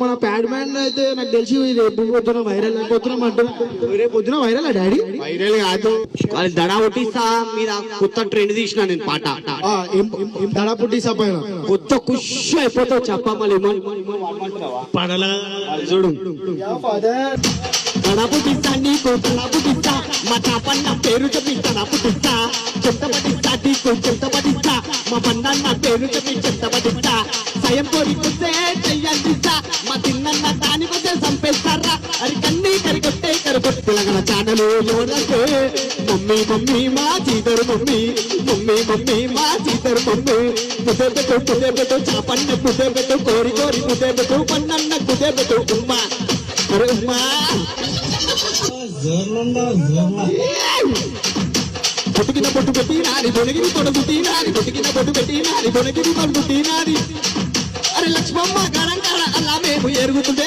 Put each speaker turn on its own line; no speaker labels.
మన pad man అయితే నాకు తెలిసి రేపు పొద్దున వైరల్ అయిపోతున్నాం అంటున్నా. రేపు పొద్దున వైరల్ డాడీ?
వైరల్ కాదు, అది దడా పుట్టిస్తా మీద కొత్త ట్రెండ్ తీసిన నేను పాట.
ఏం దడా పుట్టిస్తా పైన
కొత్త ఖుషి అయిపోతావు చెప్పమని పడలా చూడు. దడా పుట్టిస్తా నీకు దడా పుట్టిస్తా మా తాపన్న పేరు చెప్పి దడా పుట్టిస్తా. చెత్త పట్టిస్తా నీకు చెత్త పట్టిస్తా మా బండన్న పేరు చెప్పి చెత్త పట్టిస్తా. స్వయం కోరికొస్తే చెయ్యందిస్తా మా తిన్నన్న దానికొస్తే చంపేస్తారా. అది కన్నీ కరికొట్టే కరగొట్టెలగల ఛానలు ఎవరంటే మమ్మీ మమ్మీ మా చీతరు మమ్మీ మమ్మీ మమ్మీ మా చీతరు మమ్మీ. ముద్దే పెట్టు చాపన్న ముద్దే పెట్టు కోరి కోరి ముద్దే పెట్టు పన్నన్న ముద్దే పెట్టు ఉమ్మా ఉమ్మా. పొట్టుకిన పొట్టు పెట్టి నాది దొనిగిరి తొడుగు తీనాది పొట్టుకిన పొట్టు పెట్టి నాది దొనిగిరి తొడుగు తీనాది. అరే లక్ష్మమ్మ గణంకార అలా మేము ఎరుగుతుంటే